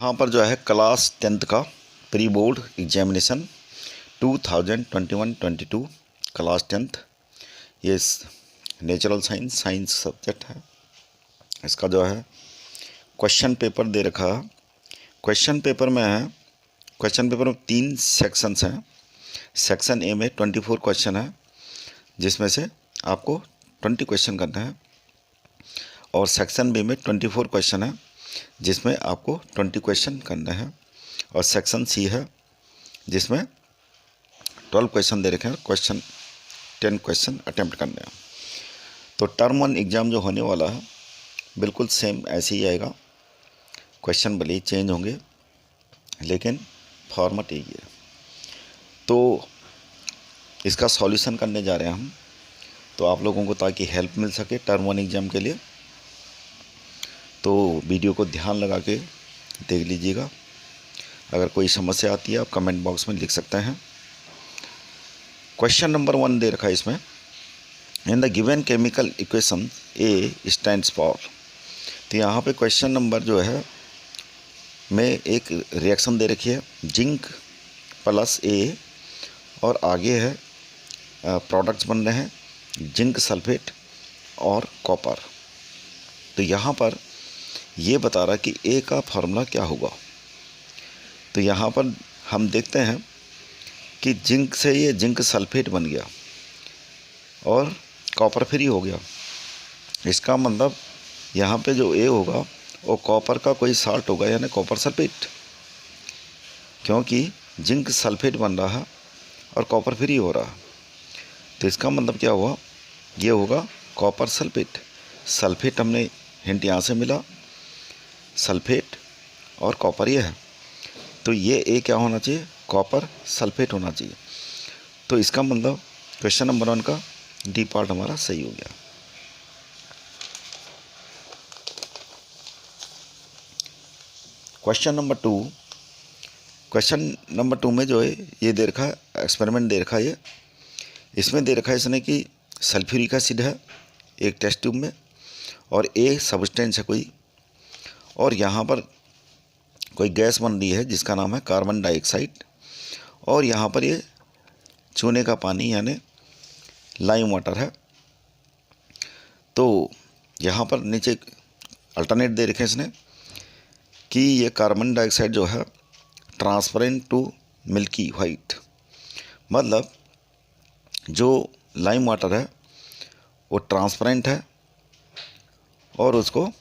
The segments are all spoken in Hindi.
यहाँ पर जो है क्लास 10th का pre board examination 2021-22 class 10th, ये नेचुरल साइंस सब्जेक्ट है। इसका जो है क्वेश्चन पेपर दे रखा है। क्वेश्चन पेपर में 3 सेक्शंस हैं। सेक्शन ए में 24 क्वेश्चन है, जिसमें से आपको 20 क्वेश्चन करना है, और सेक्शन बी में 24 क्वेश्चन है, जिसमें आपको 20 क्वेश्चन करना है, और सेक्शन सी है जिसमें 12 क्वेश्चन दे रखे हैं, 10 क्वेश्चन अटेम्प्ट करने हैं। तो टर्म 1 एग्ज़ाम जो होने वाला है बिल्कुल सेम ऐसे ही आएगा। क्वेश्चन भले ही चेंज होंगे, लेकिन फॉर्मेट यही है। तो इसका सॉल्यूशन करने जा रहे हैं हम, तो आप लोगों को ताकि हेल्प मिल सके टर्म 1 एग्ज़ाम के लिए, तो वीडियो को ध्यान लगा के देख लीजिएगा। अगर कोई समस्या आती है आप कमेंट बॉक्स में लिख सकते हैं। क्वेश्चन नंबर 1 दे रखा है इसमें, इन the given chemical equation A stands for. तो यहाँ पे क्वेश्चन नंबर जो है में एक रिएक्शन दे रखी है, जिंक प्लस ए, और आगे है प्रोडक्ट्स बन रहे हैं जिंक सल्फेट और कॉपर। तो यहाँ पर ये बता रहा कि ए का फार्मूला क्या होगा। तो यहाँ पर हम देखते हैं कि जिंक से ये जिंक सल्फेट बन गया और कॉपर फ्री हो गया। इसका मतलब यहाँ पे जो ए होगा वो कॉपर का कोई साल्ट होगा, यानी कॉपर सल्फेट, क्योंकि जिंक सल्फेट बन रहा है और कॉपर फ्री हो रहा है। तो इसका मतलब क्या हुआ, ये होगा कॉपर सल्फेट। सल्फेट हमने हिंट यहाँ से मिला, सल्फेट और कॉपर ये है, तो ये ए क्या होना चाहिए, कॉपर सल्फेट होना चाहिए। तो इसका मतलब क्वेश्चन नंबर 1 का डी पार्ट हमारा सही हो गया। क्वेश्चन नंबर 2 में जो है ये दे रखा है, एक्सपेरिमेंट दे रखा है ये। इसमें दे रखा है इसने कि सल्फ्यूरिक एसिड है एक टेस्ट ट्यूब में, और ए सब्सटेंस है कोई, और यहाँ पर कोई गैस बन रही है जिसका नाम है कार्बन डाइऑक्साइड, और यहाँ पर ये चूने का पानी यानी लाइम वाटर है। तो यहाँ पर नीचे अल्टरनेट दे रखे हैं इसने कि ये कार्बन डाइऑक्साइड जो है ट्रांसपेरेंट टू मिल्की वाइट, मतलब जो लाइम वाटर है वो ट्रांसपेरेंट है और उसको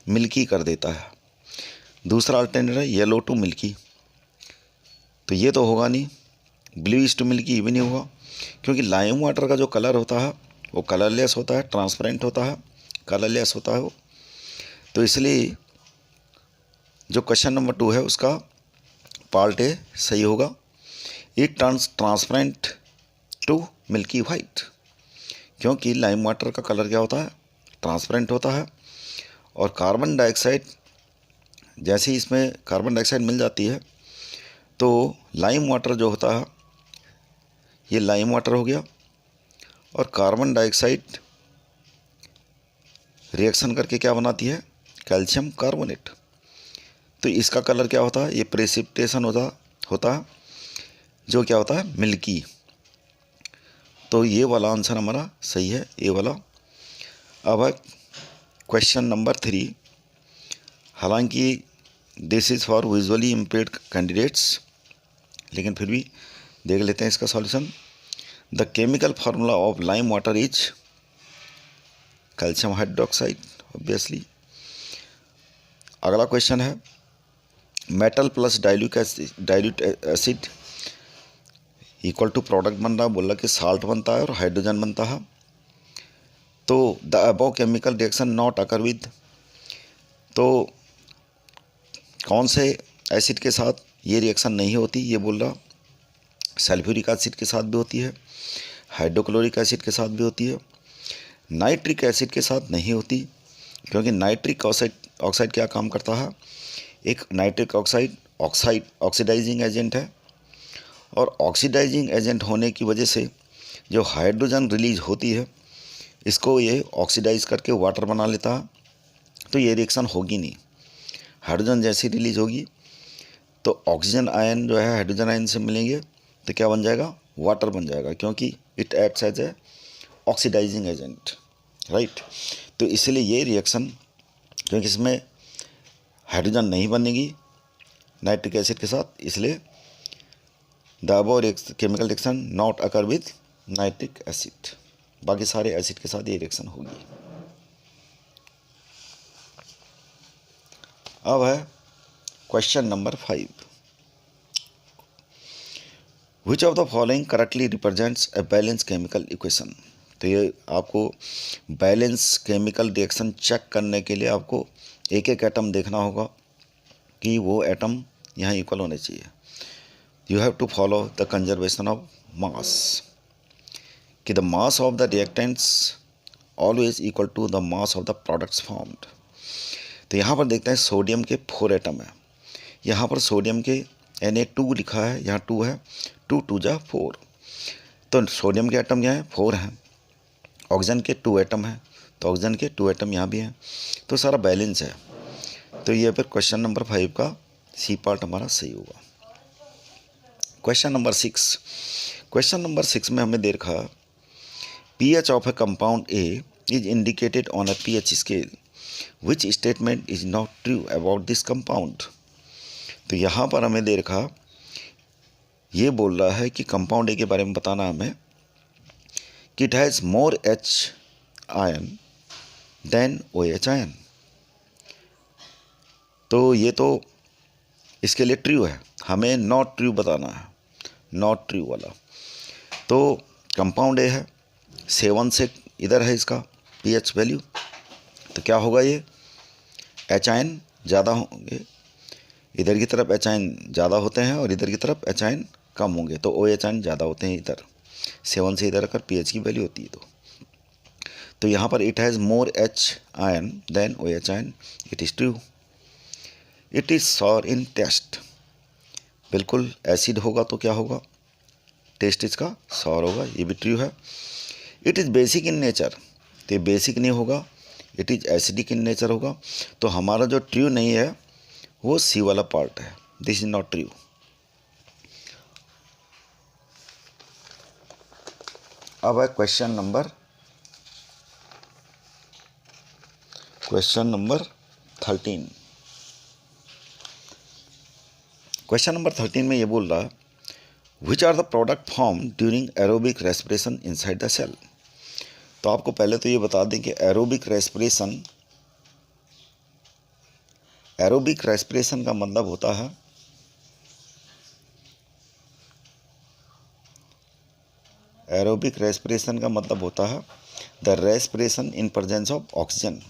मिल्की कर देता है। दूसरा अल्टरनेट है येलो टू मिल्की, तो ये तो होगा नहीं, ब्लूइश टू मिल्की भी नहीं होगा, क्योंकि लाइम वाटर का जो कलर होता है वो कलरलेस होता है, ट्रांसपेरेंट होता है, कलरलेस होता है वो। तो इसलिए जो क्वेश्चन नंबर 2 है उसका पार्ट ए सही होगा। It turns transparent to milky white, क्योंकि लाइम वाटर का कलर क्या होता है, ट्रांसपेरेंट होता है, और कार्बन डाइऑक्साइड जैसे ही इसमें कार्बन डाइऑक्साइड मिल जाती है तो लाइम वाटर जो होता है ये लाइम वाटर हो गया, और कार्बन डाइऑक्साइड रिएक्शन करके क्या बनाती है, कैल्शियम कार्बोनेट। तो इसका कलर क्या होता है, ये प्रेसिपिटेशन होता है जो क्या होता है, मिल्की। तो ये वाला आंसर हमारा सही है, ये वाला। अब है क्वेश्चन नंबर 3, हालांकि this is for visually impaired candidates, लेकिन फिर भी देख लेते हैं इसका solution. The chemical formula of lime water is calcium hydroxide obviously. अगला क्वेश्चन है, metal plus dilute acid equal to product बन रहा, बोल रहा कि साल्ट बनता है और हाइड्रोजन बनता है। तो the above chemical reaction not occur with, तो कौन से एसिड के साथ ये रिएक्शन नहीं होती, ये बोल रहा सल्फ्यूरिक एसिड के साथ भी होती है, हाइड्रोक्लोरिक एसिड के साथ भी होती है, नाइट्रिक एसिड के साथ नहीं होती, क्योंकि नाइट्रिक ऑक्साइड क्या काम करता है, एक नाइट्रिक ऑक्साइड ऑक्सीडाइजिंग एजेंट है, और ऑक्सीडाइजिंग एजेंट होने की वजह से जो हाइड्रोजन रिलीज होती है इसको ये ऑक्सीडाइज करके वाटर बना लेता है, तो ये रिएक्शन होगी नहीं। हाइड्रोजन जैसी रिलीज होगी तो ऑक्सीजन आयन जो है हाइड्रोजन आयन से मिलेंगे तो क्या बन जाएगा, वाटर बन जाएगा, क्योंकि it acts as a oxidizing agent, right. तो इसलिए ये रिएक्शन, क्योंकि इसमें हाइड्रोजन नहीं बनेगी नाइट्रिक एसिड के साथ, इसलिए the above chemical reaction not occur with nitric acid. बाकी सारे एसिड के साथ ये रिएक्शन होगी। अब है question number 5, which of the following correctly represents a balance chemical equation. तो ये आपको बैलेंस केमिकल रिएक्शन चेक करने के लिए आपको एक एक एटम देखना होगा कि वो एटम यहाँ इक्वल होने चाहिए। You have to follow the conservation of mass, कि the mass of the reactants always equal to the mass of the products formed. तो यहाँ पर देखते हैं सोडियम के 4 एटम है, यहाँ पर सोडियम के Na2 लिखा है, यहाँ 2 है, 2 2 जा 4। तो सोडियम के एटम यहाँ 4 हैं, ऑक्सीजन के 2 एटम हैं, तो ऑक्सीजन के 2 एटम यहाँ भी हैं, तो सारा बैलेंस है। तो ये फिर क्वेश्चन नंबर 5 का सी पार्ट हमारा सही होगा। क्वेश्चन नंबर 6, क्वेश्चन नंबर 6 में हमें दे रखा pH of A compound A is indicated on A pH scale, which statement is not true about this compound. तो यहाँ पर हमें दे रखा, ये बोल रहा है कि कंपाउंड ए के बारे में बताना हमें कि it has more H ion than OH ion. तो ये तो इसके लिए ट्रू है, हमें नॉट ट्रू बताना है, नॉट ट्रू वाला। तो कंपाउंड ए है, 7 से इधर है इसका pH वैल्यू, तो क्या होगा, ये H आयन ज़्यादा होंगे, इधर की तरफ H आयन ज़्यादा होते हैं और इधर की तरफ H आयन कम होंगे, तो OH आयन ज़्यादा होते हैं इधर, 7 से इधर अगर pH की वैल्यू होती है तो यहाँ पर it has more H ion than OH ion, it is true. It is sour in taste, बिल्कुल एसिड होगा तो क्या होगा, टेस्ट इसका सॉर होगा, ये भी ट्रू है। It is basic in nature, तो ये बेसिक नहीं होगा, it is acidic in nature होगा। तो हमारा जो ट्रू नहीं है वो सी वाला पार्ट है, दिस इज नॉट ट्रू। अब है क्वेश्चन नंबर 13। क्वेश्चन नंबर 13 में ये बोल रहा है, which are the product form during aerobic respiration inside the cell. तो आपको पहले तो ये बता दें कि एरोबिक रेस्पिरेशन का मतलब होता है, एरोबिक रेस्पिरेशन का मतलब होता है the respiration in presence of oxygen.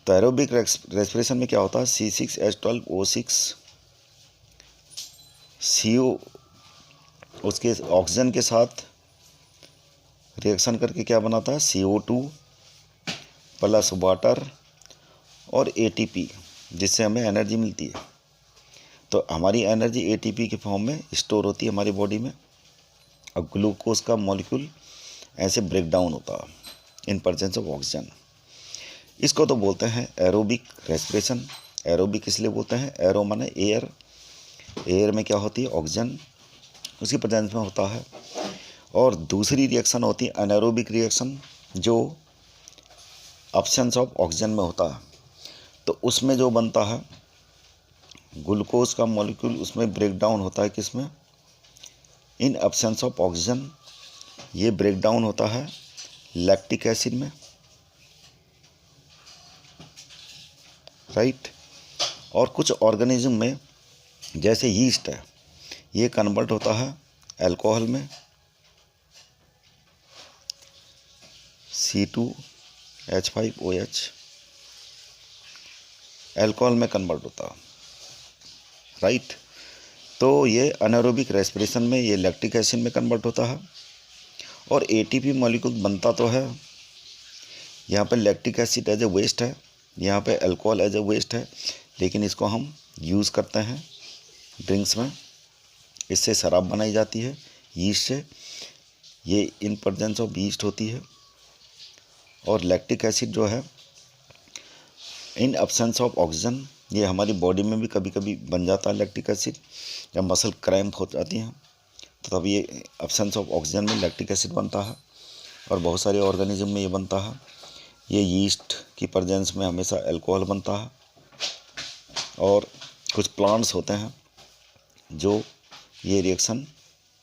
तो एरोबिक रेस्पिरेशन में क्या होता है, C6H12O6 CO उसके ऑक्सीजन के साथ रिएक्शन करके क्या बनाता है, CO2 प्लस वाटर और ATP, जिससे हमें एनर्जी मिलती है। तो हमारी एनर्जी ATP के फॉर्म में स्टोर होती है हमारी बॉडी में, और ग्लूकोज का मॉलिक्यूल ऐसे ब्रेक डाउन होता है इन प्रेजेंस ऑफ ऑक्सीजन। इसको तो बोलते हैं एरोबिक रेस्पिरेशन। एरोबिक इसलिए बोलते हैं, एरो माने एयर, एयर में क्या होती है, ऑक्सीजन उसकी प्रेजेंस में होता है। और दूसरी रिएक्शन होती है एनारोबिक रिएक्शन, जो एब्सेंस ऑफ ऑक्सीजन में होता है। तो उसमें जो बनता है ग्लूकोज का मॉलिक्यूल, उसमें ब्रेक डाउन होता है किसमें, इन एब्सेंस ऑफ ऑक्सीजन। ये ब्रेक डाउन होता है लैक्टिक एसिड में, राइट। और कुछ ऑर्गेनिज्म में जैसे यीस्ट है, ये कन्वर्ट होता है अल्कोहल में, C2H5OH अल्कोहल में कन्वर्ट होता है, राइट। तो ये अनारोबिक रेस्पिरेशन में ये लैक्टिक एसिड में कन्वर्ट होता है। और ATP मॉलिक्यूल बनता तो है, यहाँ पे lactic acid as a waste है, यहाँ पे अल्कोहल एज ए वेस्ट है, लेकिन इसको हम यूज़ करते हैं ड्रिंक्स में, इससे शराब बनाई जाती है यीस्ट से, ये इन प्रेजेंस ऑफ यीस्ट होती है। और लैक्टिक एसिड जो है इन एब्सेंस ऑफ ऑक्सीजन ये हमारी बॉडी में भी कभी कभी बन जाता है लैक्टिक एसिड, जब मसल क्रैम्प हो जाती हैं तो तब ये एब्सेंस ऑफ ऑक्सीजन में लैक्टिक एसिड बनता है, और बहुत सारे ऑर्गेनिज्म में ये बनता है। ये यीस्ट की प्रेजेंस में हमेशा अल्कोहल बनता है, और कुछ प्लांट्स होते हैं जो ये रिएक्शन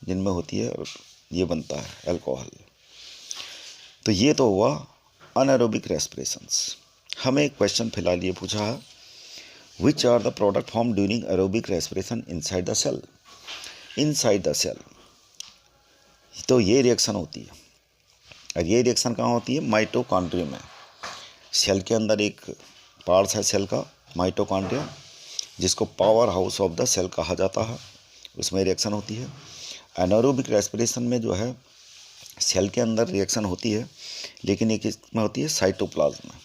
जिनमें होती है और ये बनता है अल्कोहल। तो ये तो हुआ अनएरोबिक रेस्पिरेशंस। हमें एक क्वेश्चन फिलहाल ये पूछा है, which are the product form during aerobic respiration inside the cell. Inside the cell तो ये रिएक्शन होती है, और ये रिएक्शन कहाँ होती है? माइटोकॉन्ड्रिया में। सेल के अंदर एक पार्ट्स है सेल का, माइटोकॉन्ड्रिया, जिसको power house of the cell कहा जाता है, उसमें रिएक्शन होती है। एनारोबिक रेस्पिरेशन में जो है सेल के अंदर रिएक्शन होती है, लेकिन एक इसमें होती है साइटोप्लाज्म में।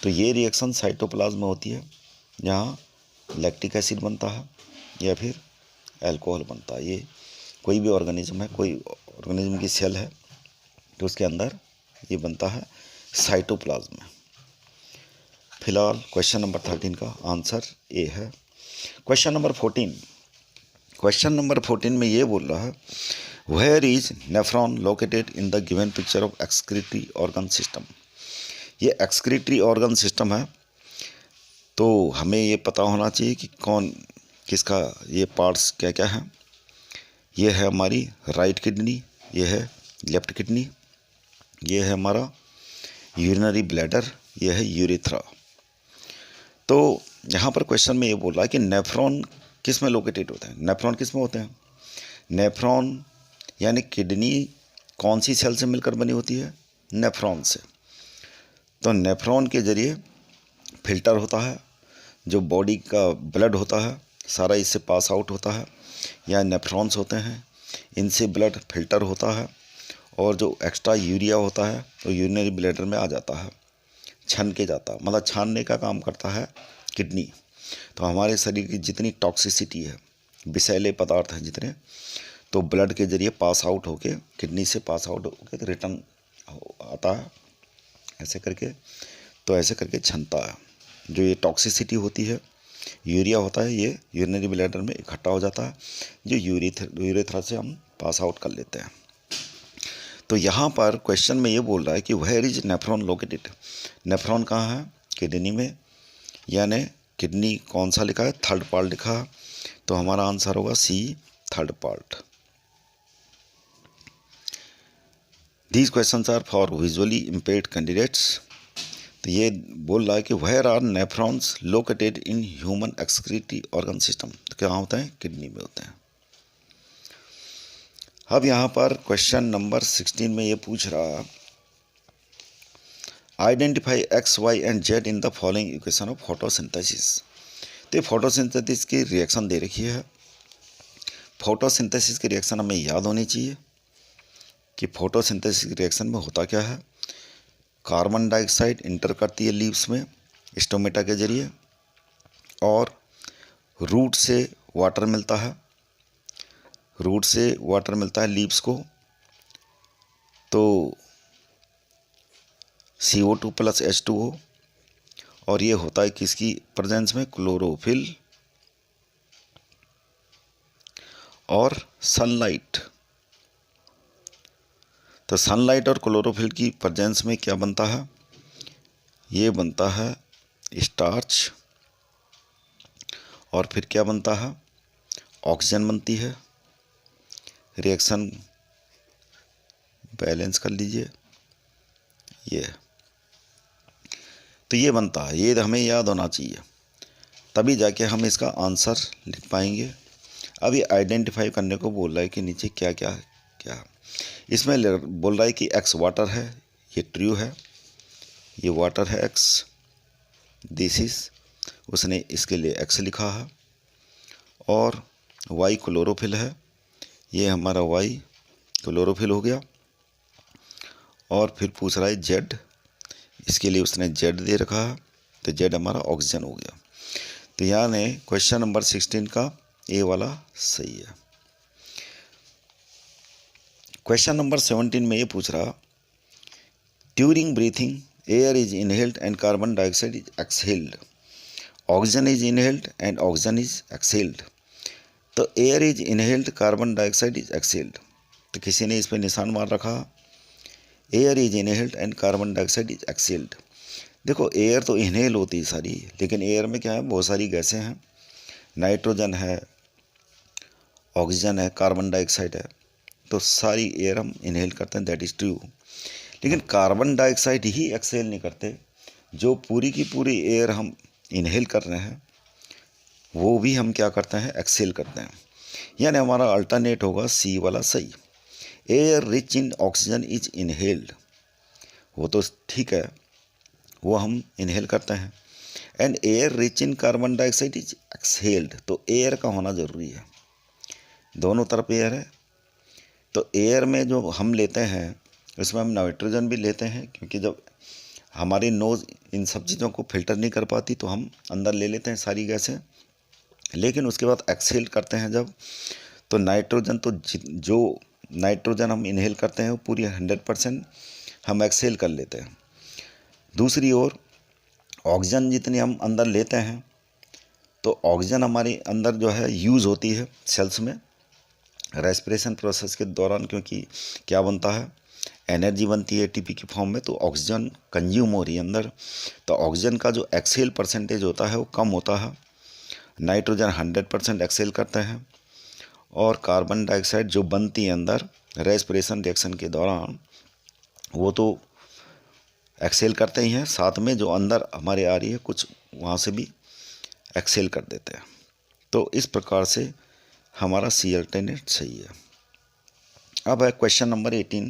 तो ये रिएक्शन साइटोप्लाज्म में होती है, जहाँ लैक्टिक एसिड बनता है या फिर अल्कोहल बनता है। ये कोई भी ऑर्गेनिज्म है, कोई ऑर्गेनिज्म की सेल है तो उसके अंदर ये बनता है साइटोप्लाज्म में। फिलहाल क्वेश्चन नंबर 13 का आंसर ए है। क्वेश्चन नंबर 14, क्वेश्चन नंबर 14 में ये बोल रहा है, where is nephron located in the given picture of excretory organ system. ये एक्सक्रीटरी ऑर्गन सिस्टम है, तो हमें ये पता होना चाहिए कि कौन किसका ये पार्ट्स क्या क्या हैं। ये है हमारी राइट किडनी, ये है लेफ्ट किडनी, ये है हमारा यूरिनरी ब्लैडर, ये है यूरेथ्रा। तो यहाँ पर क्वेश्चन में ये बोल रहा है कि नेफ्रॉन किस में लोकेटेड होते हैं। नेफ्रॉन किस में होते हैं? नेफ्रॉन यानी किडनी कौन सी सेल से मिलकर बनी होती है? नेफ्रॉन से। तो नेफ्रॉन के जरिए फिल्टर होता है, जो बॉडी का ब्लड होता है सारा इससे पास आउट होता है, या नेफ्रॉन्स होते हैं, इनसे ब्लड फिल्टर होता है, और जो एक्स्ट्रा यूरिया होता है वो यूरिनरी ब्लैडर में आ जाता है, छन के जाता है, मतलब छानने का काम करता है किडनी। तो हमारे शरीर की जितनी टॉक्सिसिटी है, विषैले पदार्थ हैं जितने, तो ब्लड के जरिए पास आउट होके, किडनी से पास आउट होके रिटर्न आता है ऐसे करके। तो ऐसे करके छनता है। जो ये टॉक्सिसिटी होती है, यूरिया होता है, ये यूरिनरी ब्लैडर में इकट्ठा हो जाता है, जो यूरेथ्रा से हम पास आउट कर लेते हैं। तो यहाँ पर क्वेश्चन में ये बोल रहा है कि where is nephron located. Nephron कहाँ है? किडनी में। यानी किडनी कौन सा लिखा है? थर्ड पार्ट लिखा है, तो हमारा आंसर होगा C, third part. These questions are for visually impaired candidates. तो ये बोल रहा है कि where are nephrons located in human excretory organ system. तो क्या होते हैं? किडनी में होते हैं। अब यहाँ पर क्वेश्चन नंबर 16 में ये पूछ रहा है, identify X, Y and Z in the following equation of photosynthesis. तो ये फोटोसिंथेसिस की रिएक्शन दे रखी है। फोटोसिंथेसिस की रिएक्शन हमें याद होनी चाहिए कि फोटोसिंथेसिस की रिएक्शन में होता क्या है। कार्बन डाइऑक्साइड इंटर करती है लीव्स में स्टोमेटा के जरिए, और रूट से वाटर मिलता है, रूट से वाटर मिलता है लीव्स को। तो CO2 प्लस H2O, और ये होता है किसकी प्रेजेंस में? क्लोरोफिल और सनलाइट। तो सनलाइट और क्लोरोफिल की प्रेजेंस में क्या बनता है? ये बनता है स्टार्च, और फिर क्या बनता है? ऑक्सीजन बनती है। रिएक्शन बैलेंस कर लीजिए, ये तो ये बनता है। ये हमें याद होना चाहिए, तभी जाके हम इसका आंसर लिख पाएंगे। अब ये आइडेंटिफाई करने को बोल रहा है कि नीचे क्या क्या क्या। इसमें बोल रहा है कि एक्स वाटर है, ये ट्रू है, ये वाटर है एक्स, दिस इज, उसने इसके लिए एक्स लिखा है। और वाई क्लोरोफिल है, ये हमारा वाई क्लोरोफिल हो गया। और फिर पूछ रहा है जेड, इसके लिए उसने जेड दे रखा है, तो जेड हमारा ऑक्सीजन हो गया। तो यानी क्वेश्चन नंबर 16 का ए वाला सही है। क्वेश्चन नंबर 17 में ये पूछ रहा, during breathing air is inhaled and carbon dioxide is exhaled. Oxygen is inhaled and oxygen is exhaled. तो air is inhaled, carbon dioxide is exhaled. तो किसी ने इस पर निशान मार रखा, air is inhaled and carbon dioxide is exhaled. देखो एयर तो इनहेल होती है सारी, लेकिन एयर में क्या है, बहुत सारी गैसें हैं, नाइट्रोजन है, ऑक्सीजन है, कार्बन डाइऑक्साइड है, तो सारी एयर हम इनहेल करते हैं, दैट इज़ ट्रू। लेकिन कार्बन डाइऑक्साइड ही एक्सेल नहीं करते, जो पूरी की पूरी एयर हम इनहेल कर रहे हैं वो भी हम क्या करते हैं, एक्सेल करते हैं। यानी हमारा अल्टरनेट होगा सी वाला सही। Air rich in oxygen is inhaled, वो तो ठीक है, वो हम इनहेल करते हैं। And air rich in carbon dioxide is exhaled, तो एयर का होना ज़रूरी है, दोनों तरफ एयर है। तो एयर में जो हम लेते हैं उसमें हम नाइट्रोजन भी लेते हैं, क्योंकि जब हमारी नोज़ इन सब चीज़ों को फिल्टर नहीं कर पाती तो हम अंदर ले लेते हैं सारी गैसें। लेकिन उसके बाद एक्सहेल करते हैं जब, तो नाइट्रोजन तो जो नाइट्रोजन हम इनहेल करते हैं वो पूरी 100% हम एक्सहेल कर लेते हैं। दूसरी ओर ऑक्सीजन जितनी हम अंदर लेते हैं तो ऑक्सीजन हमारे अंदर जो है यूज़ होती है सेल्स में रेस्पिरेशन प्रोसेस के दौरान, क्योंकि क्या बनता है, एनर्जी बनती है एटीपी की फॉर्म में, तो ऑक्सीजन कंज्यूम हो रही है अंदर। तो ऑक्सीजन का जो एक्सेल परसेंटेज होता है वो कम होता है, नाइट्रोजन 100% एक्सेल करते हैं, और कार्बन डाइऑक्साइड जो बनती है अंदर रेस्पिरेशन रिएक्शन के दौरान वो तो एक्सेल करते ही हैं, साथ में जो अंदर हमारे आ रही है कुछ वहाँ से भी एक्सेल कर देते हैं। तो इस प्रकार से हमारा सी अल्टरनेट सही है। अब है क्वेश्चन नंबर 18।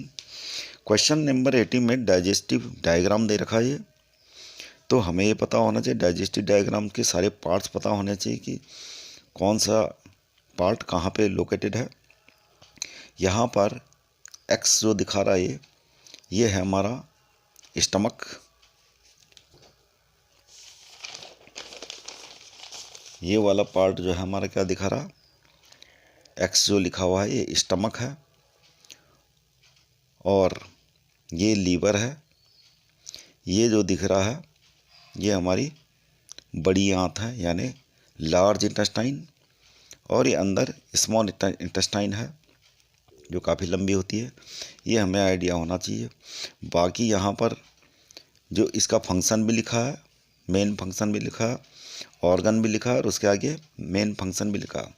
क्वेश्चन नंबर 18 में डाइजेस्टिव डायग्राम दे रखा है ये, तो हमें ये पता होना चाहिए, डाइजेस्टिव डायग्राम के सारे पार्ट्स पता होने चाहिए कि कौन सा पार्ट कहाँ पे लोकेटेड है। यहाँ पर एक्स जो दिखा रहा है ये है हमारा स्टमक, ये वाला पार्ट जो है हमारा क्या दिखा रहा, एक्स जो लिखा हुआ है ये स्टमक है, और ये लीवर है, ये जो दिख रहा है ये हमारी बड़ी आंत है यानी लार्ज इंटेस्टाइन, और ये अंदर स्मॉल इंटेस्टाइन है जो काफ़ी लंबी होती है। ये हमें आइडिया होना चाहिए। बाकी यहाँ पर जो इसका फंक्शन भी लिखा है, मेन फंक्शन भी लिखा है, ऑर्गन भी लिखा है, और उसके आगे मेन फंक्शन भी लिखा है।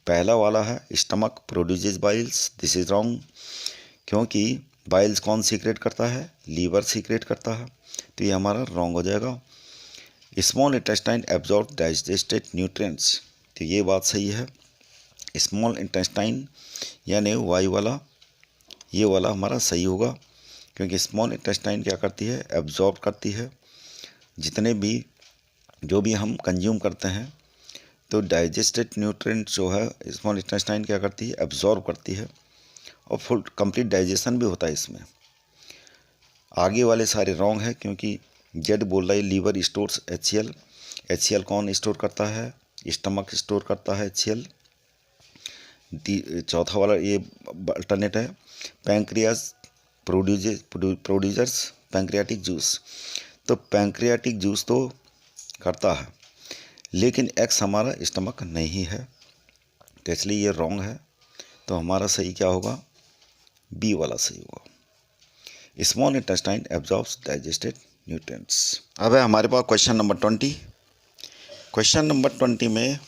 पहला वाला है stomach produces Biles, this is wrong, क्योंकि बाइल्स कौन सीक्रेट करता है, लीवर सीक्रेट करता है, तो ये हमारा रॉन्ग हो जाएगा। Small intestine absorb digested nutrients, तो ये बात सही है। स्मॉल इंटेस्टाइन यानी वाई वाला, ये वाला हमारा सही होगा, क्योंकि स्मॉल इंटेस्टाइन क्या करती है, एब्जॉर्ब करती है जितने भी जो भी हम कंज्यूम करते हैं। तो डाइजेस्टेड न्यूट्रिएंट जो है स्मॉल इंटेस्टाइन क्या करती है, एब्जॉर्ब करती है, और फुल कंप्लीट डाइजेशन भी होता है इसमें। आगे वाले सारे रॉन्ग है, क्योंकि जेड बोल रहा है लीवर स्टोर्स HCl, HCl कौन स्टोर करता है, स्टमक स्टोर करता है HCl। चौथा वाला ये अल्टरनेट है, पैंक्रियाज प्रोड्यूसर्स पैंक्रियाटिक जूस, तो पैंक्रियाटिक जूस तो करता है, लेकिन एक्स हमारा स्टमक नहीं है, तो इसलिए ये रॉन्ग है। तो हमारा सही क्या होगा, बी वाला सही होगा। Small intestine absorbs digested nutrients. अब है हमारे पास क्वेश्चन नंबर 20। क्वेश्चन नंबर 20 में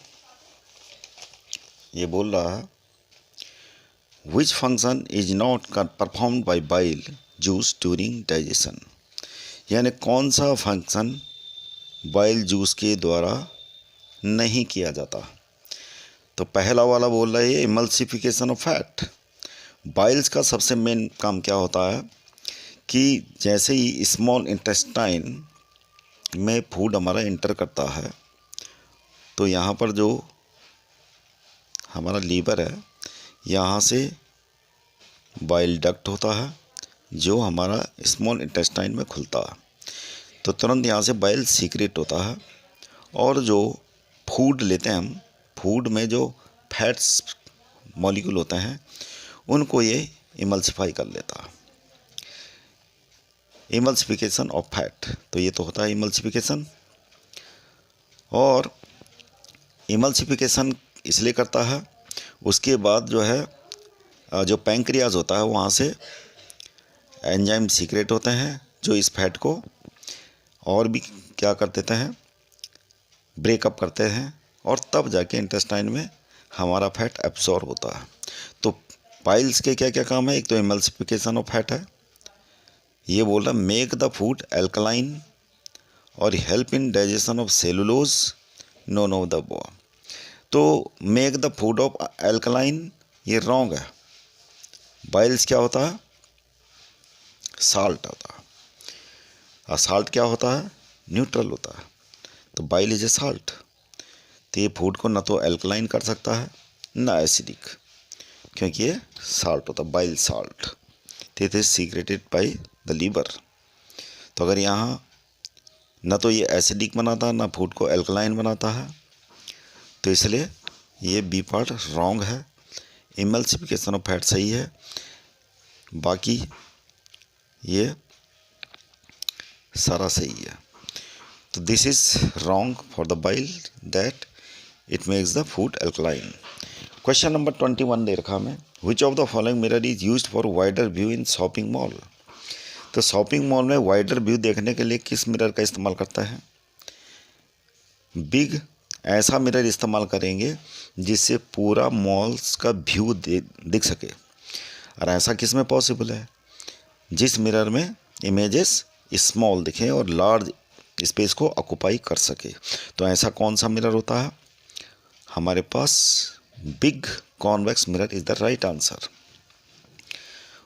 ये बोल रहा है which function is not performed by bile juice during digestion, यानी कौन सा फंक्शन बाइल जूस के द्वारा नहीं किया जाता। तो पहला वाला बोल रहा है इमल्सिफिकेशन ऑफ फैट। बाइल्स का सबसे मेन काम क्या होता है कि जैसे ही स्मॉल इंटेस्टाइन में फूड हमारा इंटर करता है, तो यहाँ पर जो हमारा लीवर है यहाँ से बाइल डक्ट होता है जो हमारा स्मॉल इंटेस्टाइन में खुलता है, तो तुरंत यहाँ से बाइल सीक्रेट होता है, और जो फूड लेते हैं हम, फूड में जो फैट्स मॉलिक्यूल होते हैं उनको ये इमल्सिफाई कर लेता है। इमल्सिफिकेशन ऑफ फैट, तो ये तो होता है इमल्सिफिकेशन। और इमल्सिफिकेशन इसलिए करता है, उसके बाद जो है जो पैंक्रियाज होता है वहाँ से एंजाइम सीक्रेट होते हैं जो इस फैट को और भी क्या कर देते हैं, ब्रेकअप करते हैं, और तब जाके इंटेस्टाइन में हमारा फैट एब्जॉर्ब होता है। तो पाइल्स के क्या क्या काम है, एक तो इमल्सिफिकेशन ऑफ फैट है, ये बोल रहा मेक द फूड एल्कलाइन और help in digestion of cellulose known of the बो। तो make the food of alkaline ये रॉन्ग है। बाइल्स क्या होता है, साल्ट होता है, और साल्ट क्या होता है, न्यूट्रल होता है। तो बाइल इज ए साल्ट, तो ये फूड को ना तो एल्कलाइन कर सकता है ना एसिडिक, क्योंकि ये साल्ट होता है, बाइल साल्ट। तो it is secreted by the liver. तो अगर यहाँ ना तो ये एसिडिक बनाता ना फूड को एल्कलाइन बनाता है, तो इसलिए ये बी पार्ट रॉन्ग है। इमल्सिफिकेशन ऑफ फैट सही है, बाकी ये सारा सही है। तो this is wrong for the bile that it makes the food alkaline. Question number 21 दे रखा हमें, which of the following mirror is used for wider view in shopping mall. तो शॉपिंग मॉल में वाइडर व्यू देखने के लिए किस मिरर का इस्तेमाल करता है, बिग ऐसा मिरर इस्तेमाल करेंगे जिससे पूरा मॉल्स का व्यू दिख सके। और ऐसा किस में पॉसिबल है, जिस मिरर में इमेजेस स्मॉल दिखें और लार्ज स्पेस को ऑक्यूपाई कर सके। तो ऐसा कौन सा मिरर होता है हमारे पास, big convex mirror is the right answer.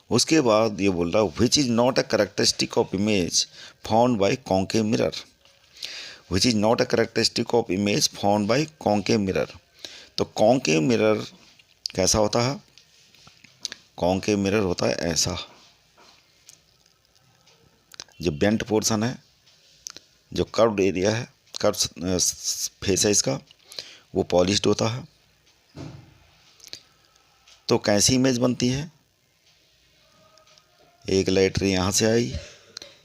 उसके बाद ये बोल रहा है which is not a characteristic of image found by concave mirror. Which is not a characteristic of image found by concave mirror. तो कॉन्केव मिरर कैसा होता है, कॉन्केव मिरर होता है ऐसा, जो बेंट पोर्शन है, जो कर्व्ड एरिया है, कर्व फेस है इसका, वो पॉलिश्ड होता है। तो कैसी इमेज बनती है, एक लाइट रे यहाँ से आई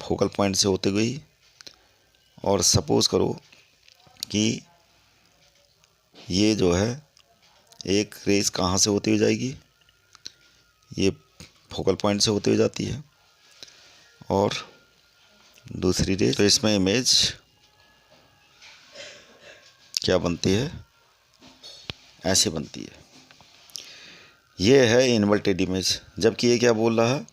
फोकल पॉइंट से होते हुई, और सपोज़ करो कि ये जो है एक रेस कहाँ से होती हुई जाएगी, ये फोकल पॉइंट से होती हुई जाती है, और दूसरी रेस, तो इसमें इमेज क्या बनती है, ऐसे बनती है। ये है इन्वर्टेड इमेज। जबकि ये क्या बोल रहा है,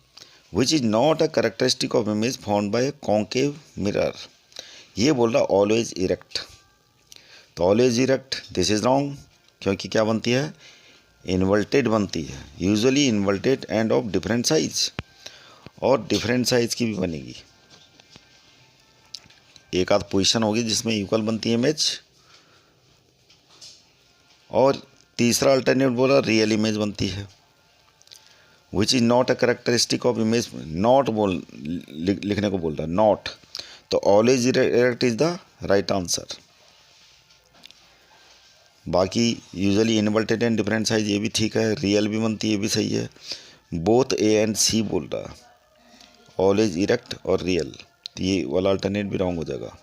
which is not a characteristic of image found by concave mirror. ये बोल रहा ऑलवेज इरेक्ट। तो always erect this is wrong, क्योंकि क्या बनती है, इन्वर्टेड बनती है, usually inverted end of different size, और डिफरेंट साइज की भी बनेगी। एक आध पोजीशन होगी जिसमें इक्वल बनती है इमेज, और तीसरा अल्टरनेट बोला रियल इमेज बनती है। Which is not a characteristic of image, not बोल लिखने को बोल रहा है, नॉट। तो always erect is the right answer. बाकी usually inverted and different size ये भी ठीक है, रियल भी बनती है, ये भी सही है। बोथ ए एंड सी बोल रहा है, ऑलवेज इरेक्ट और रियल, तो ये वाला अल्टरनेट भी रॉन्ग हो जाएगा।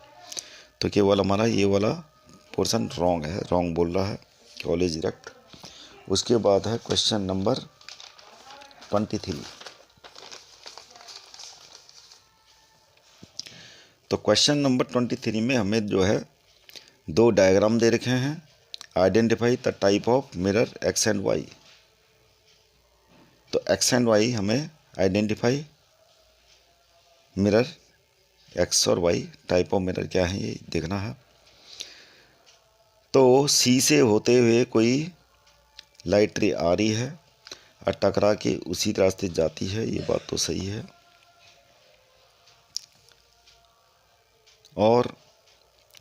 तो केवल हमारा ये वाला पोर्शन रॉन्ग है, रॉन्ग बोल रहा है ऑलवेज इरेक्ट। उसके बाद है क्वेश्चन नंबर 23। तो क्वेश्चन नंबर 23 में हमें जो है दो डायग्राम दे रखे हैं, identify the type of mirror X and Y. तो एक्स एंड वाई हमें आइडेंटिफाई, मिरर एक्स और वाई टाइप ऑफ मिरर क्या है ये देखना है। तो सी से होते हुए कोई लाइट रे आ रही है और टकरा के उसी रास्ते जाती है, ये बात तो सही है। और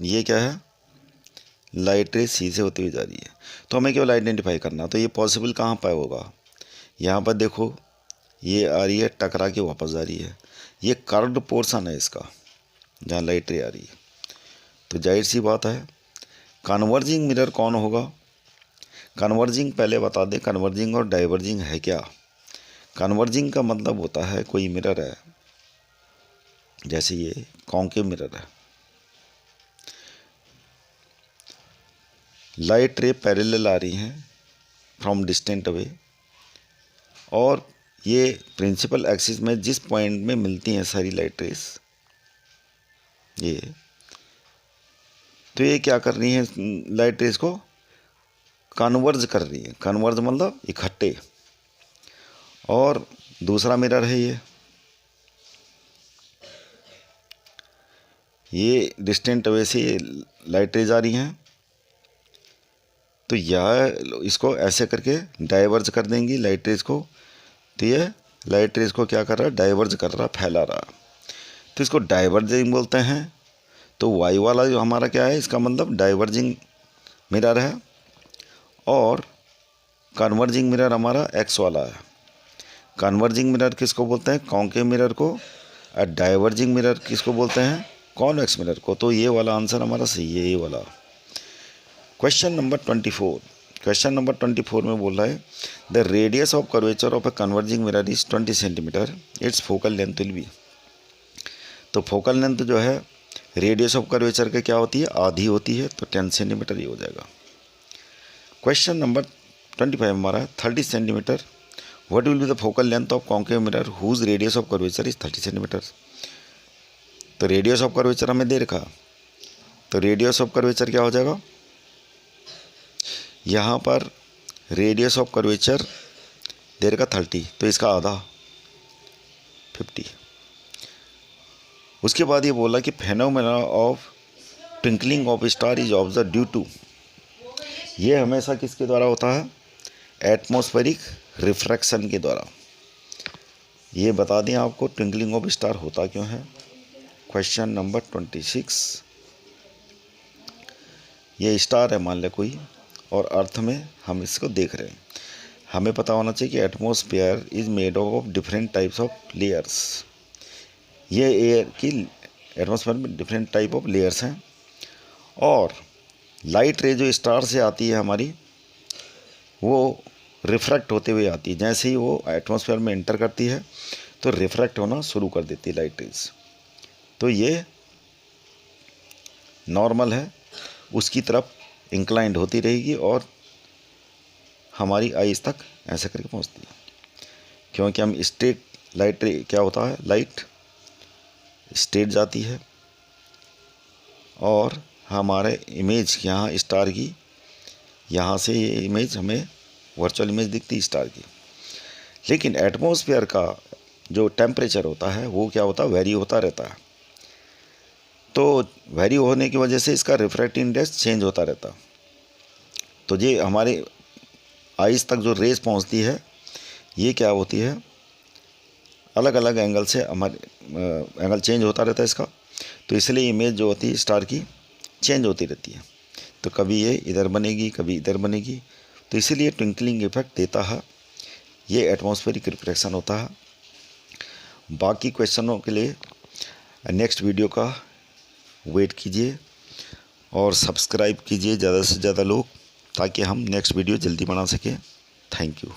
ये क्या है, लाइट रे सी से होती हुई जा रही है। तो हमें केवल आइडेंटिफाई करना, तो ये पॉसिबल कहाँ पर होगा, यहाँ पर देखो ये आ रही है टकरा के वापस जा रही है, ये कर्व्ड पोर्शन है इसका जहाँ लाइट रे आ रही है। तो जाहिर सी बात है कन्वर्जिंग मिरर कौन होगा। कन्वर्जिंग पहले बता दें, कन्वर्जिंग और डाइवर्जिंग है क्या। कन्वर्जिंग का मतलब होता है कोई मिरर है, जैसे ये कॉन्केव मिरर है, लाइट रे पैरेलल आ रही हैं फ्रॉम डिस्टेंट अवे, और ये प्रिंसिपल एक्सिस में जिस पॉइंट में मिलती हैं सारी लाइट रेस, ये तो ये क्या कर रही हैं, लाइट रेस को कन्वर्ज कर रही है। कन्वर्ज मतलब इकट्ठे। और दूसरा मिरर है ये डिस्टेंट अवे से लाइट रेज आ रही हैं, तो यह इसको ऐसे करके डाइवर्ज कर देंगी लाइट रेज को। तो ये लाइट रेज को क्या कर रहा है, डाइवर्ज कर रहा, फैला रहा, तो इसको डाइवर्जिंग बोलते हैं। तो वाई वाला जो हमारा क्या है, इसका मतलब डाइवर्जिंग मिरर है, और कन्वर्जिंग मिरर हमारा एक्स वाला है। कन्वर्जिंग मिरर किसको बोलते हैं, कॉन्केव मिरर को, और डाइवर्जिंग मिरर किसको बोलते हैं, कॉन्वेक्स मिरर को। तो ये वाला आंसर हमारा सही है, ये वाला। Question number 24। क्वेश्चन नंबर 24 में बोल रहा है the radius of curvature of a converging mirror is 20 centimetre, it's focal length will be. तो फोकल लेंथ जो है रेडियस ऑफ कर्वेचर के क्या होती है, आधी होती है, तो 10 सेंटीमीटर ही हो जाएगा। क्वेश्चन नंबर 25 हमारा 30 centimetre, what will be the focal length of concave mirror whose radius of curvature is 30 centimetre. तो रेडियस ऑफ कर्वेचर हमें दे रखा, तो रेडियस ऑफ कर्वेचर क्या हो जाएगा, यहाँ पर रेडियस ऑफ कर्वेचर दे रखा 30, तो इसका आधा 50। उसके बाद ये बोला कि phenomena of twinkling of star is observe due to, ये हमेशा किसके द्वारा होता है, एटमॉस्फेरिक रिफ्रैक्शन के द्वारा। ये बता दें आपको ट्विंकलिंग ऑफ स्टार होता क्यों है। क्वेश्चन नंबर 26, ये स्टार है मान ले कोई, और अर्थ में हम इसको देख रहे हैं। हमें पता होना चाहिए कि atmosphere is made of different types of layers. ये एयर की एटमॉस्फेयर में डिफरेंट टाइप ऑफ लेयर्स हैं, और लाइट रे जो स्टार से आती है हमारी, वो रिफ्रैक्ट होते हुए आती है। जैसे ही वो एटमॉस्फेयर में एंटर करती है तो रिफ्रैक्ट होना शुरू कर देती है लाइट रेज। तो ये नॉर्मल है, उसकी तरफ इंक्लाइंड होती रहेगी और हमारी आईज तक ऐसे करके पहुंचती है। क्योंकि हम स्ट्रेट लाइट रे क्या होता है, लाइट स्ट्रेट जाती है, और हमारे इमेज यहाँ स्टार की, यहाँ से ये इमेज हमें वर्चुअल इमेज दिखती है स्टार की। लेकिन एटमॉस्फेयर का जो टेम्परेचर होता है वो क्या होता है, वेरी होता रहता है। तो वेरी होने की वजह से इसका रिफ्रैक्टिव इंडेक्स चेंज होता रहता। तो ये हमारे आइज तक जो रेज पहुंचती है, ये क्या होती है, अलग अलग एंगल से हमारे एंगल चेंज होता रहता है इसका। तो इसलिए इमेज जो होती है स्टार की चेंज होती रहती है। तो कभी ये इधर बनेगी, कभी इधर बनेगी, तो इसीलिए ट्विंकलिंग इफेक्ट देता है। ये एटमॉस्फेरिक रिफ्रैक्शन होता है। बाकी क्वेश्चनों के लिए नेक्स्ट वीडियो का वेट कीजिए और सब्सक्राइब कीजिए ज़्यादा से ज़्यादा लोग, ताकि हम नेक्स्ट वीडियो जल्दी बना सकें। Thank you.